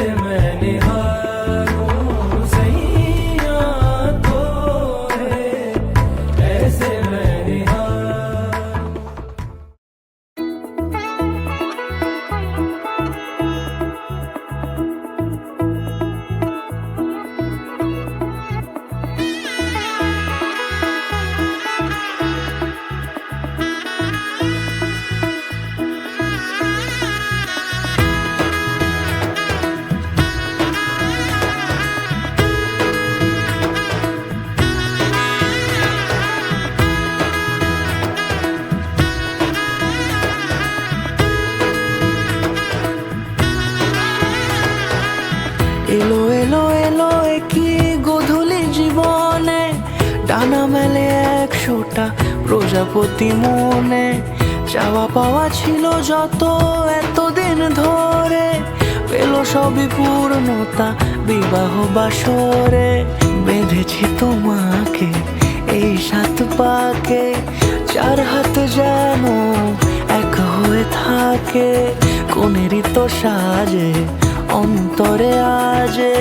ऐसे मैं निहारूं सैया तो है, ऐसे मैं निहारूं। এলো এলো এলো কি গোধূলি জীবনে, ডানা মেলে 100টা প্রজাপতি মনে। চাওয়া পাওয়া ছিল যত এতদিন ধরে, পেল সবই পূর্ণতা বিবাহ বাসরে। বেঁধেছি তোমাকে এই 7 পাকে, 4 হাত যেন এক হয়ে থাকে। কোনেরই তো সাজে অন্তরে আজে